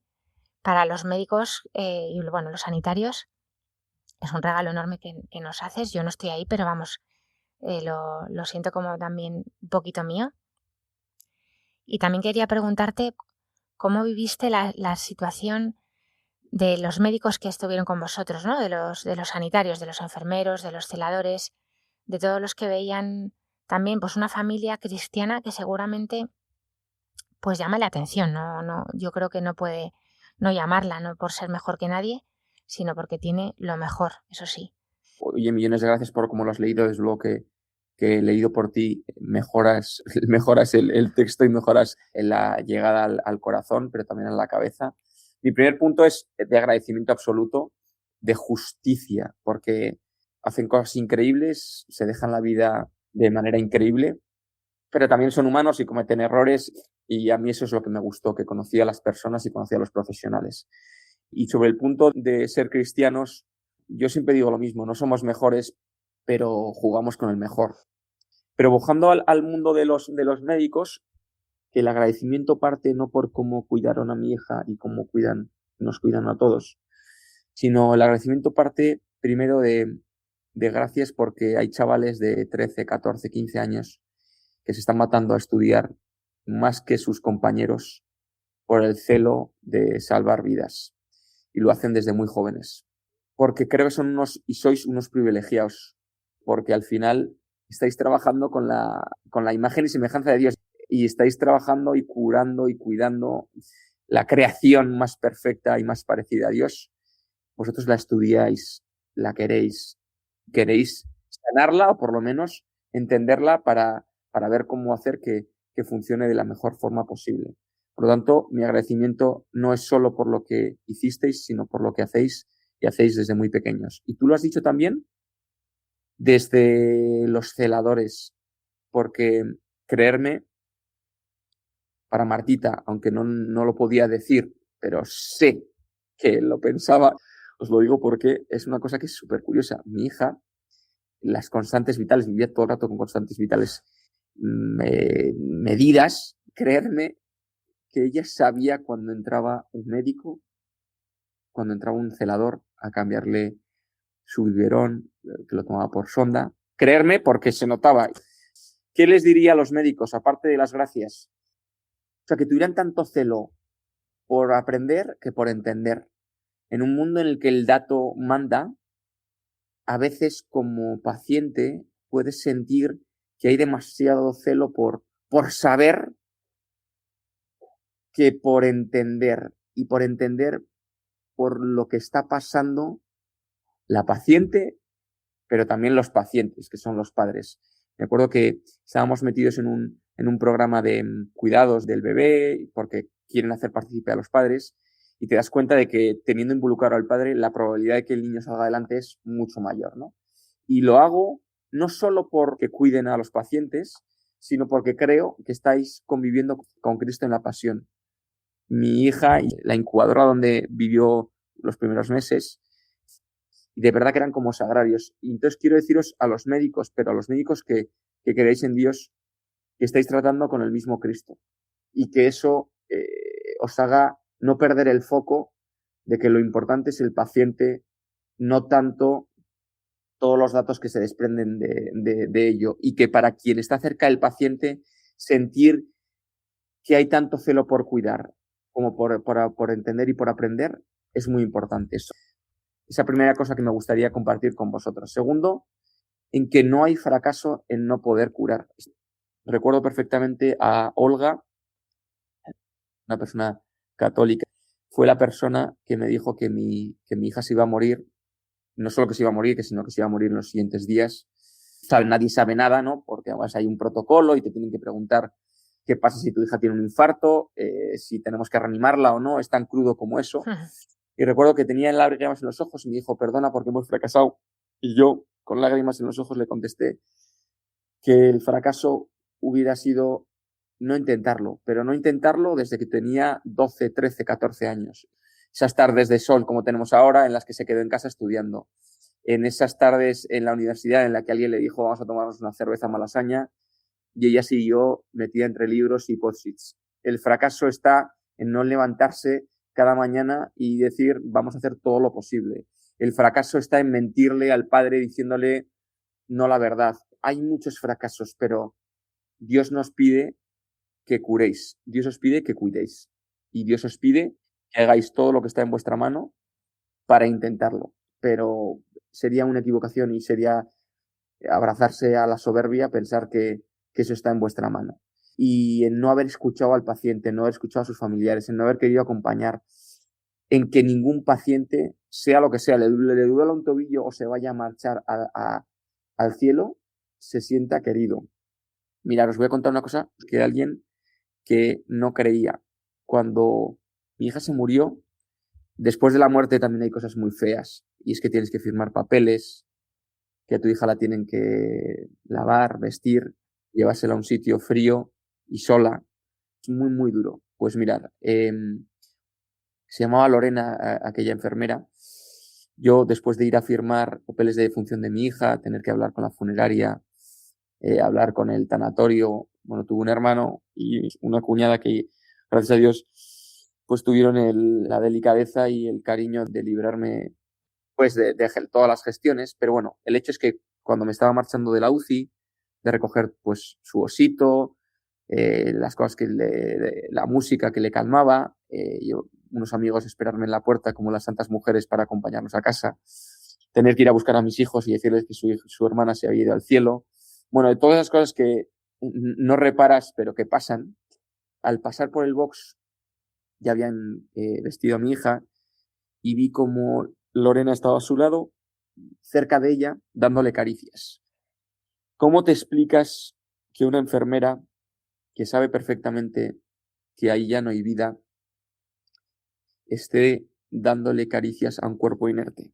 para los médicos y los sanitarios es un regalo enorme que nos haces. Yo no estoy ahí, pero vamos, lo siento como también un poquito mío. Y también quería preguntarte cómo viviste la situación de los médicos que estuvieron con vosotros, ¿no? De los sanitarios, de los enfermeros, de los celadores, de todos los que veían también pues una familia cristiana que seguramente pues llama la atención. Yo creo que no puede no llamarla, no por ser mejor que nadie, sino porque tiene lo mejor, eso sí. Oye, millones de gracias por cómo lo has leído. Desde luego que leído por ti mejoras el texto y mejoras en la llegada al corazón, pero también a la cabeza. Mi primer punto es de agradecimiento absoluto, de justicia, porque hacen cosas increíbles, se dejan la vida de manera increíble, pero también son humanos y cometen errores, y a mí eso es lo que me gustó, que conocía a las personas y conocía a los profesionales. Y sobre el punto de ser cristianos, yo siempre digo lo mismo, no somos mejores, pero jugamos con el mejor. Pero bajando al mundo de los médicos, que el agradecimiento parte no por cómo cuidaron a mi hija y cómo nos cuidan a todos, sino el agradecimiento parte primero de gracias porque hay chavales de 13, 14, 15 años que se están matando a estudiar más que sus compañeros por el celo de salvar vidas. Y lo hacen desde muy jóvenes. Porque creo que sois unos privilegiados, porque al final estáis trabajando con la imagen y semejanza de Dios, y estáis trabajando y curando y cuidando la creación más perfecta y más parecida a Dios. Vosotros la estudiáis, la queréis sanarla o por lo menos entenderla para ver cómo hacer que funcione de la mejor forma posible. Por lo tanto, mi agradecimiento no es solo por lo que hicisteis, sino por lo que hacéis y hacéis desde muy pequeños. Y tú lo has dicho también desde los celadores, porque creerme, para Martita, aunque no lo podía decir, pero sé que lo pensaba, os lo digo porque es una cosa que es súper curiosa. Mi hija, las constantes vitales, vivía todo el rato con constantes vitales medidas, creerme que ella sabía cuando entraba un médico, cuando entraba un celador a cambiarle su biberón, que lo tomaba por sonda. Creerme porque se notaba. ¿Qué les diría a los médicos, aparte de las gracias? O sea, que tuvieran tanto celo por aprender que por entender. En un mundo en el que el dato manda, a veces como paciente puedes sentir que hay demasiado celo por saber que por entender, y por entender por lo que está pasando la paciente, pero también los pacientes, que son los padres. Me acuerdo que estábamos metidos en un programa de cuidados del bebé, porque quieren hacer partícipe a los padres, y te das cuenta de que teniendo involucrado al padre, la probabilidad de que el niño salga adelante es mucho mayor, ¿no? Y lo hago no solo porque cuiden a los pacientes, sino porque creo que estáis conviviendo con Cristo en la pasión. Mi hija, la incubadora donde vivió los primeros meses, y de verdad que eran como sagrarios. Y entonces quiero deciros a los médicos, pero a los médicos que creéis en Dios, que estáis tratando con el mismo Cristo, y que eso os haga no perder el foco de que lo importante es el paciente, no tanto todos los datos que se desprenden de ello, y que para quien está cerca del paciente, sentir que hay tanto celo por cuidar como por entender y por aprender es muy importante. Esa primera cosa que me gustaría compartir con vosotros. Segundo, en que no hay fracaso en no poder curar. Recuerdo perfectamente a Olga, una persona católica. Fue la persona que me dijo que mi hija se iba a morir. No solo que se iba a morir, sino que se iba a morir en los siguientes días. Nadie sabe nada, ¿no? Porque además hay un protocolo y te tienen que preguntar qué pasa si tu hija tiene un infarto, si tenemos que reanimarla o no. Es tan crudo como eso. Y recuerdo que tenía lágrimas en los ojos y me dijo, perdona porque hemos fracasado. Y yo, con lágrimas en los ojos, le contesté que el fracaso hubiera sido no intentarlo, pero no intentarlo desde que tenía 12, 13, 14 años. Esas tardes de sol como tenemos ahora, en las que se quedó en casa estudiando. En esas tardes en la universidad en la que alguien le dijo, vamos a tomarnos una cerveza malasaña, y ella siguió metida entre libros y post-its. El fracaso está en no levantarse cada mañana y decir, vamos a hacer todo lo posible. El fracaso está en mentirle al padre diciéndole no la verdad. Hay muchos fracasos, pero Dios nos pide que curéis, Dios os pide que cuidéis, y Dios os pide que hagáis todo lo que está en vuestra mano para intentarlo. Pero sería una equivocación y sería abrazarse a la soberbia pensar que eso está en vuestra mano. y en no haber escuchado al paciente, en no haber escuchado a sus familiares, en no haber querido acompañar, en que ningún paciente, sea lo que sea, le duela un tobillo o se vaya a marchar al cielo, se sienta querido. Mirad, os voy a contar una cosa que alguien que no creía. Cuando mi hija se murió, después de la muerte también hay cosas muy feas, y es que tienes que firmar papeles, que a tu hija la tienen que lavar, vestir, llevársela a un sitio frío y sola. Es muy, muy duro. Pues mirad, se llamaba Lorena, aquella enfermera. Yo, después de ir a firmar papeles de defunción de mi hija, tener que hablar con la funeraria, hablar con el tanatorio, bueno, tuve un hermano y una cuñada que, gracias a Dios, pues tuvieron la delicadeza y el cariño de librarme pues de todas las gestiones. Pero bueno, el hecho es que cuando me estaba marchando de la UCI, de recoger pues su osito, las cosas la música que le calmaba, unos amigos esperarme en la puerta como las santas mujeres para acompañarnos a casa, tener que ir a buscar a mis hijos y decirles que su hermana se había ido al cielo. Bueno, de todas esas cosas que no reparas, pero que pasan. Al pasar por el box ya habían vestido a mi hija y vi como Lorena estaba a su lado, cerca de ella, dándole caricias. ¿Cómo te explicas que una enfermera que sabe perfectamente que ahí ya no hay vida esté dándole caricias a un cuerpo inerte?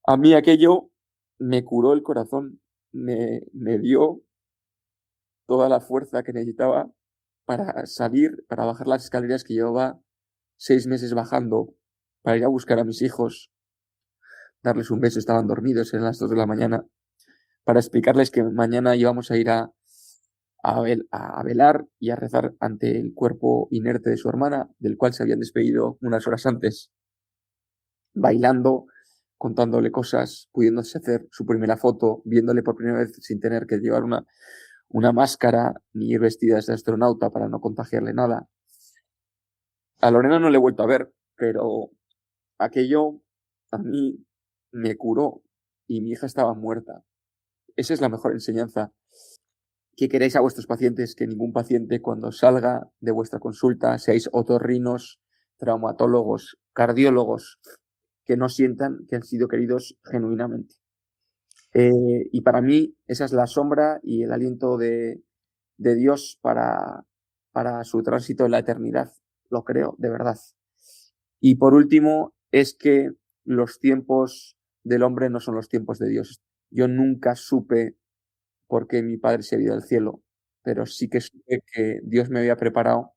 A mí aquello me curó el corazón, me dio toda la fuerza que necesitaba para salir, para bajar las escaleras que llevaba 6 meses bajando, para ir a buscar a mis hijos, darles un beso, estaban dormidos, eran las 2 de la mañana, para explicarles que mañana íbamos a ir a velar y a rezar ante el cuerpo inerte de su hermana, del cual se habían despedido unas horas antes, bailando, contándole cosas, pudiéndose hacer su primera foto, viéndole por primera vez sin tener que llevar una máscara ni ir vestidas de astronauta para no contagiarle nada. A Lorena no le he vuelto a ver, pero aquello a mí me curó y mi hija estaba muerta. Esa es la mejor enseñanza que queréis a vuestros pacientes, que ningún paciente cuando salga de vuestra consulta, seáis otorrinos, traumatólogos, cardiólogos, que no sientan que han sido queridos genuinamente. Y para mí esa es la sombra y el aliento de Dios para su tránsito en la eternidad. Lo creo, de verdad. Y por último, es que los tiempos del hombre no son los tiempos de Dios. Yo nunca supe por qué mi padre se había ido al cielo, pero sí que supe que Dios me había preparado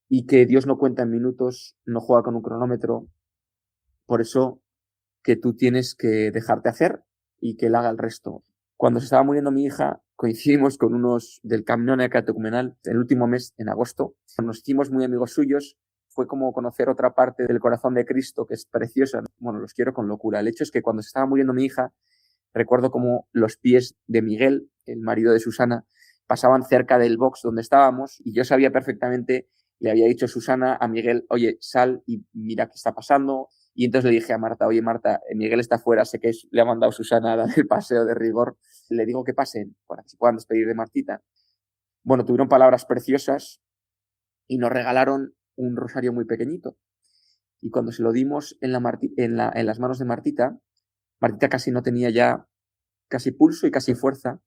y que Dios no cuenta en minutos, no juega con un cronómetro. Por eso que tú tienes que dejarte hacer y que él haga el resto. Cuando se estaba muriendo mi hija, coincidimos con unos del Camino Neocatecumenal el último mes, en agosto. Nos hicimos muy amigos suyos. Fue como conocer otra parte del corazón de Cristo, que es preciosa. Bueno, los quiero con locura. El hecho es que cuando se estaba muriendo mi hija, recuerdo como los pies de Miguel, el marido de Susana, pasaban cerca del box donde estábamos y yo sabía perfectamente, le había dicho Susana a Miguel, oye, sal y mira qué está pasando. Y entonces le dije a Marta, oye Marta, Miguel está fuera, sé que le ha mandado Susana a dar el paseo de rigor, le digo que pasen para que se puedan despedir de Martita. Bueno, tuvieron palabras preciosas y nos regalaron un rosario muy pequeñito. Y cuando se lo dimos en las manos de Martita, Martita casi no tenía ya casi pulso y casi fuerza,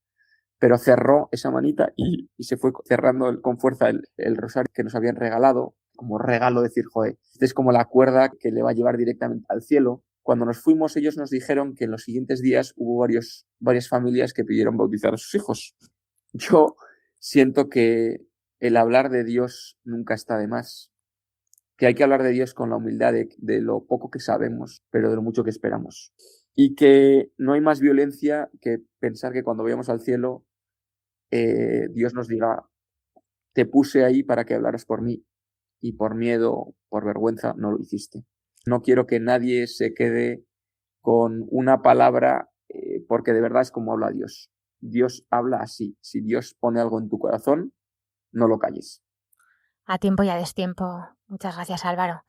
pero cerró esa manita y se fue cerrando con fuerza el rosario que nos habían regalado, como regalo, decir, joder, esta es como la cuerda que le va a llevar directamente al cielo. Cuando nos fuimos, ellos nos dijeron que en los siguientes días hubo varias familias que pidieron bautizar a sus hijos. Yo siento que el hablar de Dios nunca está de más, que hay que hablar de Dios con la humildad de lo poco que sabemos, pero de lo mucho que esperamos. Y que no hay más violencia que pensar que cuando vayamos al cielo, Dios nos diga, te puse ahí para que hablaras por mí y por miedo, por vergüenza, no lo hiciste. No quiero que nadie se quede con una palabra porque de verdad es como habla Dios. Dios habla así. Si Dios pone algo en tu corazón, no lo calles. A tiempo y a destiempo. Muchas gracias, Álvaro.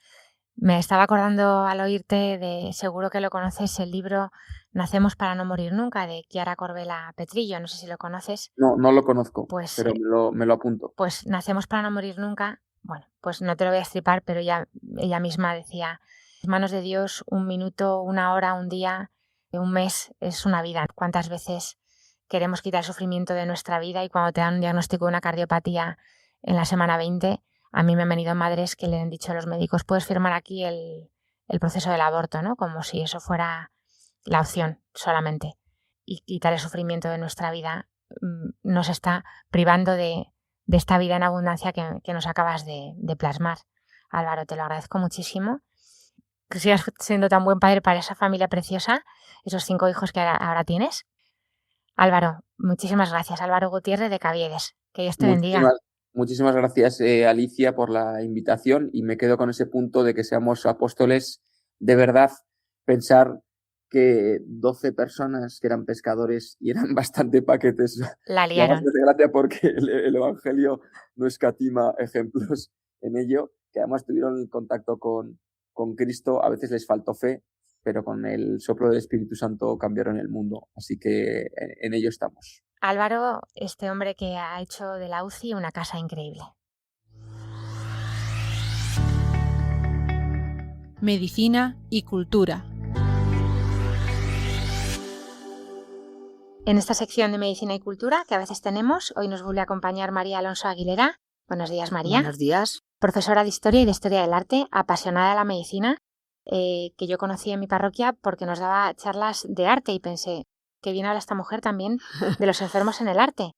Me estaba acordando al oírte de, seguro que lo conoces, el libro Nacemos para no morir nunca, de Chiara Corbella Petrillo. No sé si lo conoces. No, no lo conozco, Pues, pero me lo apunto. Pues Nacemos para no morir nunca. Bueno, pues no te lo voy a estripar, pero ella misma decía, en manos de Dios, un minuto, una hora, un día, un mes es una vida. ¿Cuántas veces queremos quitar el sufrimiento de nuestra vida y cuando te dan un diagnóstico de una cardiopatía en la semana 20, a mí me han venido madres que le han dicho a los médicos, puedes firmar aquí el proceso del aborto, ¿no? Como si eso fuera la opción solamente. Y quitar el sufrimiento de nuestra vida nos está privando de esta vida en abundancia que nos acabas de plasmar. Álvaro, te lo agradezco muchísimo. Que sigas siendo tan buen padre para esa familia preciosa, esos 5 hijos que ahora tienes. Álvaro, muchísimas gracias. Álvaro Gutiérrez de Caviedes. Que Dios te bendiga. Muchísimas gracias, Alicia, por la invitación, y me quedo con ese punto de que seamos apóstoles de verdad. Pensar que 12 personas que eran pescadores y eran bastante paquetes. La liaron. Me hace gracia porque el Evangelio no escatima ejemplos en ello, que además tuvieron el contacto con Cristo. A veces les faltó fe, pero con el soplo del Espíritu Santo cambiaron el mundo. Así que en ello estamos. Álvaro, este hombre que ha hecho de la UCI una casa increíble. Medicina y cultura. En esta sección de Medicina y Cultura que a veces tenemos, hoy nos vuelve a acompañar María Alonso Aguilera. Buenos días, María. Buenos días. Profesora de Historia y de Historia del Arte, apasionada de la medicina, que yo conocí en mi parroquia porque nos daba charlas de arte y pensé, que bien habla esta mujer también de los enfermos en el arte.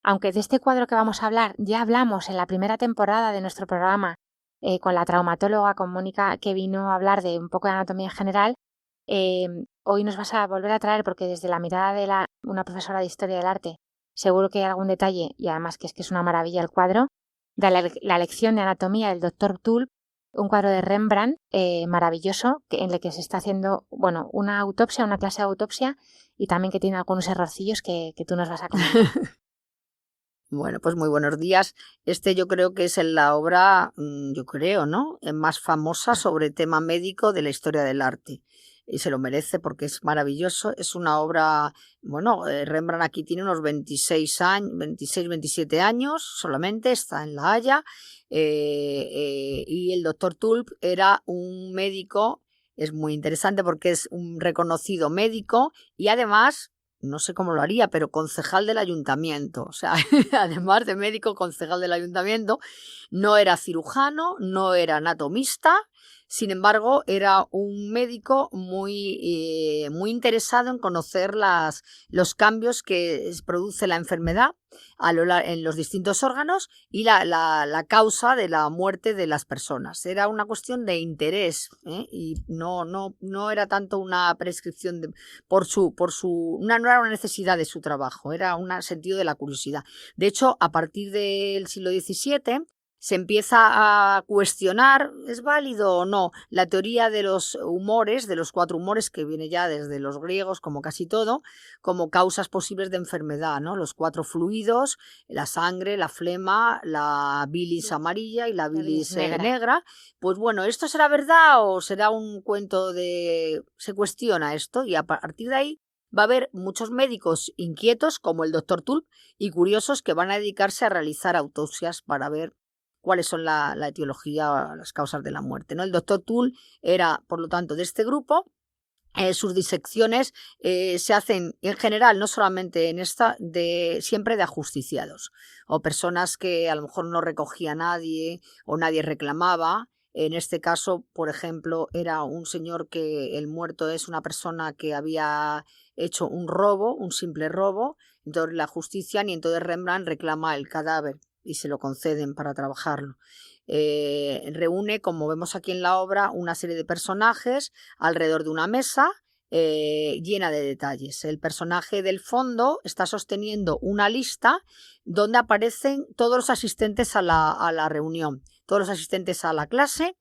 Aunque de este cuadro que vamos a hablar ya hablamos en la primera temporada de nuestro programa con la traumatóloga, con Mónica, que vino a hablar de un poco de anatomía en general, hoy nos vas a volver a traer, porque desde la mirada de una profesora de Historia del Arte seguro que hay algún detalle, y además que es una maravilla el cuadro, de la lección de anatomía del Dr. Tulp, un cuadro de Rembrandt maravilloso, en el que se está haciendo una autopsia, una clase de autopsia, y también que tiene algunos errorcillos que tú nos vas a comentar. Bueno, pues muy buenos días. Yo creo que es la obra, ¿no?, más famosa sobre tema médico de la historia del arte. Y se lo merece porque es maravilloso. Es una obra, Rembrandt aquí tiene unos 26 años, 26, 27 años solamente, está en La Haya. Y el doctor Tulp era un médico, es muy interesante porque es un reconocido médico y además, no sé cómo lo haría, pero concejal del ayuntamiento. O sea, además de médico, concejal del ayuntamiento. No era cirujano, no era anatomista. Sin embargo, era un médico muy interesado en conocer los cambios que produce la enfermedad en los distintos órganos y la causa de la muerte de las personas. Era una cuestión de interés, y no era tanto una prescripción no era una necesidad de su trabajo, era un sentido de la curiosidad. De hecho, a partir del siglo XVII se empieza a cuestionar, ¿es válido o no?, la teoría de los humores, de los 4 humores, que viene ya desde los griegos, como casi todo, como causas posibles de enfermedad, ¿no? Los 4 fluidos, la sangre, la flema, la bilis amarilla y la bilis negra. Pues bueno, ¿esto será verdad o será un cuento se cuestiona esto? Y a partir de ahí va a haber muchos médicos inquietos, como el doctor Tulp, y curiosos que van a dedicarse a realizar autopsias para ver cuáles son la etiología, las causas de la muerte, ¿no? El doctor Tulp era, por lo tanto, de este grupo. Sus disecciones se hacen en general, no solamente en esta, siempre de ajusticiados o personas que a lo mejor no recogía a nadie o nadie reclamaba. En este caso, por ejemplo, era un señor que el muerto es una persona que había hecho un robo, un simple robo, entonces la ajustician y entonces Rembrandt reclama el cadáver y se lo conceden para trabajarlo. Reúne, como vemos aquí en la obra, una serie de personajes alrededor de una mesa llena de detalles. El personaje del fondo está sosteniendo una lista donde aparecen todos los asistentes a la reunión, todos los asistentes a la clase,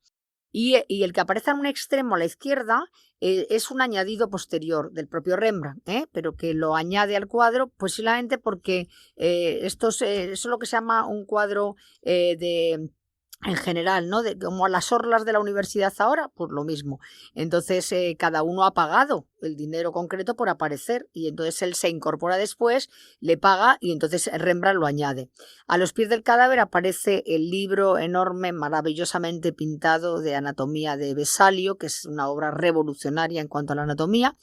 y el que aparece en un extremo a la izquierda es un añadido posterior del propio Rembrandt, pero que lo añade al cuadro posiblemente porque eso es lo que se llama un cuadro de en general, ¿no? Como a las orlas de la universidad ahora, pues lo mismo. Entonces, cada uno ha pagado el dinero concreto por aparecer y entonces él se incorpora después, le paga y entonces Rembrandt lo añade. A los pies del cadáver aparece el libro enorme, maravillosamente pintado de anatomía de Vesalio, que es una obra revolucionaria en cuanto a la anatomía,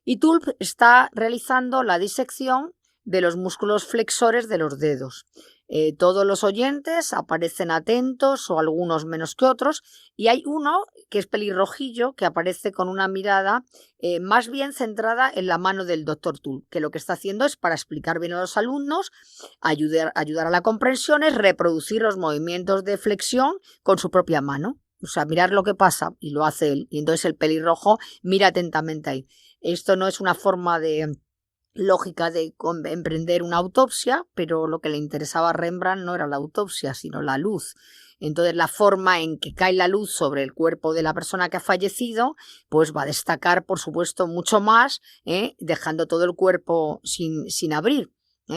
y Tulp está realizando la disección de los músculos flexores de los dedos. Todos los oyentes aparecen atentos o algunos menos que otros y hay uno que es pelirrojillo que aparece con una mirada más bien centrada en la mano del doctor Tulp, que lo que está haciendo es para explicar bien a los alumnos, ayudar a la comprensión, es reproducir los movimientos de flexión con su propia mano. O sea, mirar lo que pasa y lo hace él. Y entonces el pelirrojo mira atentamente ahí. Esto no es una forma de lógica de emprender una autopsia, pero lo que le interesaba a Rembrandt no era la autopsia, sino la luz. Entonces la forma en que cae la luz sobre el cuerpo de la persona que ha fallecido, pues va a destacar, por supuesto, mucho más, dejando todo el cuerpo sin abrir.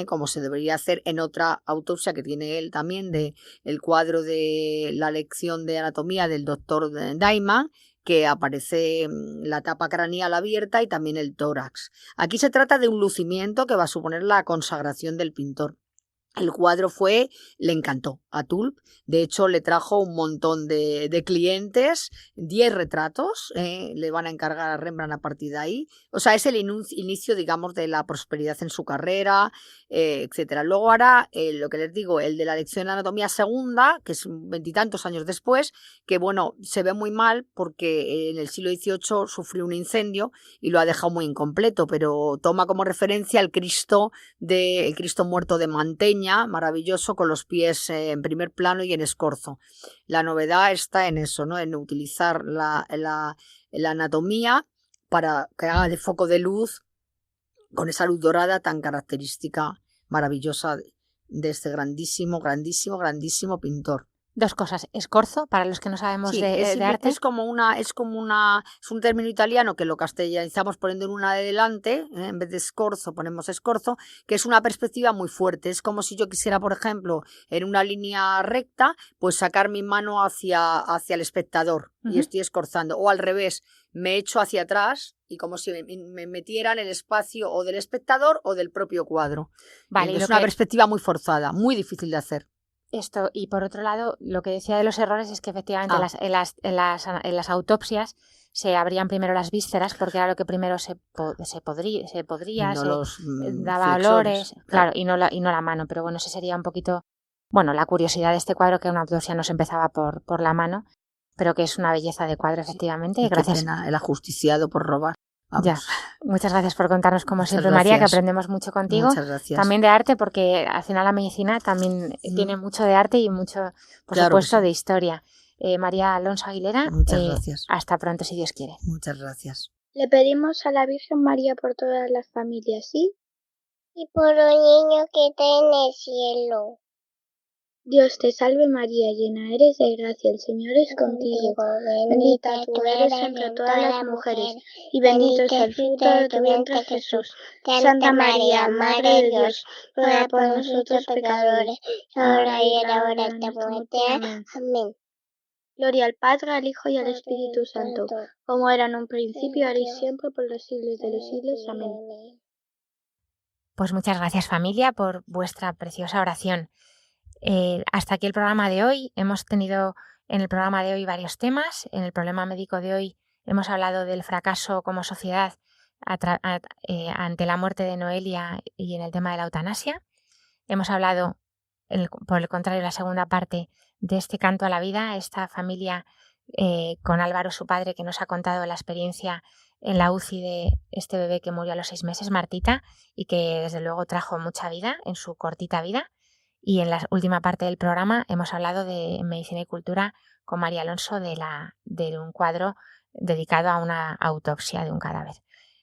Como se debería hacer en otra autopsia que tiene él también, de el cuadro de la lección de anatomía del doctor Daiman, que aparece la tapa craneal abierta y también el tórax. Aquí se trata de un lucimiento que va a suponer la consagración del pintor. El cuadro le encantó a Tulp, de hecho le trajo un montón de clientes, 10 retratos, le van a encargar a Rembrandt a partir de ahí, o sea, es el inicio, digamos, de la prosperidad en su carrera, etcétera. Luego hará, lo que les digo, el de la lección de anatomía segunda, que es 20 y tantos años después, que bueno, se ve muy mal porque en el siglo XVIII sufrió un incendio y lo ha dejado muy incompleto, pero toma como referencia el Cristo muerto de Manteña, maravilloso, con los pies en primer plano y en escorzo. La novedad está en eso, ¿no? En utilizar la anatomía para que haga de foco de luz con esa luz dorada tan característica, maravillosa de este grandísimo pintor. Dos cosas. Escorzo, para los que no sabemos Sí, de arte. Es un término italiano que lo castellanizamos poniendo en una de delante, en vez de escorzo ponemos escorzo, que es una perspectiva muy fuerte. Es como si yo quisiera, por ejemplo, en una línea recta, pues sacar mi mano hacia el espectador y estoy escorzando. O al revés, me echo hacia atrás y como si me metiera en el espacio o del espectador o del propio cuadro. Vale, es una perspectiva muy forzada, muy difícil de hacer. Esto, y por otro lado, lo que decía de los errores es que efectivamente en las autopsias se abrían primero las vísceras porque era lo que primero se podría, no daba olores, claro, y no la mano, pero bueno, ese sería un poquito, bueno, la curiosidad de este cuadro, que una autopsia no se empezaba por la mano, pero que es una belleza de cuadro, efectivamente. Y gracias. Qué pena, el ajusticiado por robar. Vamos. Ya, muchas gracias por contarnos como siempre, María, que aprendemos mucho contigo. Muchas gracias. También de arte, porque al final la medicina también tiene mucho de arte y mucho, por supuesto, de historia. María Alonso Aguilera, muchas gracias. Hasta pronto, si Dios quiere. Muchas gracias. Le pedimos a la Virgen María por todas las familias, ¿sí? Y por los niños que están en el cielo. Dios te salve María, llena eres de gracia, el Señor es contigo. Bendita tú eres entre todas las mujeres, y bendito es el fruto de tu vientre Jesús. Santa María, Madre de Dios, ruega por nosotros pecadores, ahora y en la hora de muerte. Amén. Gloria al Padre, al Hijo y al Espíritu Santo, como era en un principio, ahora y siempre, por los siglos de los siglos. Amén. Pues muchas gracias, familia, por vuestra preciosa oración. Hasta aquí el programa de hoy. Hemos tenido en el programa de hoy varios temas. En el problema médico de hoy hemos hablado del fracaso como sociedad ante la muerte de Noelia y en el tema de la eutanasia. Hemos hablado, por el contrario, la segunda parte de este canto a la vida, esta familia con Álvaro, su padre, que nos ha contado la experiencia en la UCI de este bebé que murió a los 6 meses, Martita, y que desde luego trajo mucha vida en su cortita vida. Y en la última parte del programa hemos hablado de medicina y cultura con María Alonso de un cuadro dedicado a una autopsia de un cadáver.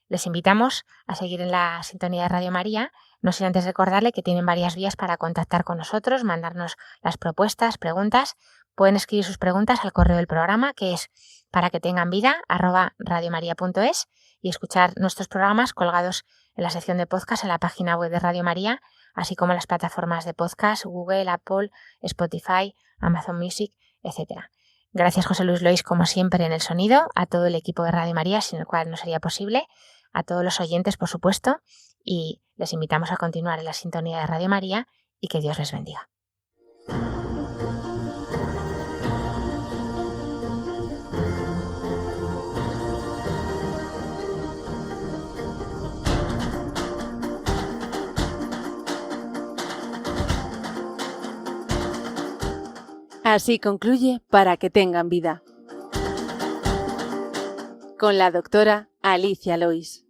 Les invitamos a seguir en la sintonía de Radio María, no sin antes recordarle que tienen varias vías para contactar con nosotros, mandarnos las propuestas, preguntas. Pueden escribir sus preguntas al correo del programa, que es paraquetenganvida@radiomaria.es, y escuchar nuestros programas colgados en la sección de podcast en la página web de Radio María, así como en las plataformas de podcast Google, Apple, Spotify, Amazon Music, etc. Gracias, José Luis Lois, como siempre, en el sonido, a todo el equipo de Radio María, sin el cual no sería posible, a todos los oyentes, por supuesto, y les invitamos a continuar en la sintonía de Radio María y que Dios les bendiga. Así concluye Para que tengan vida, con la doctora Alicia Lois.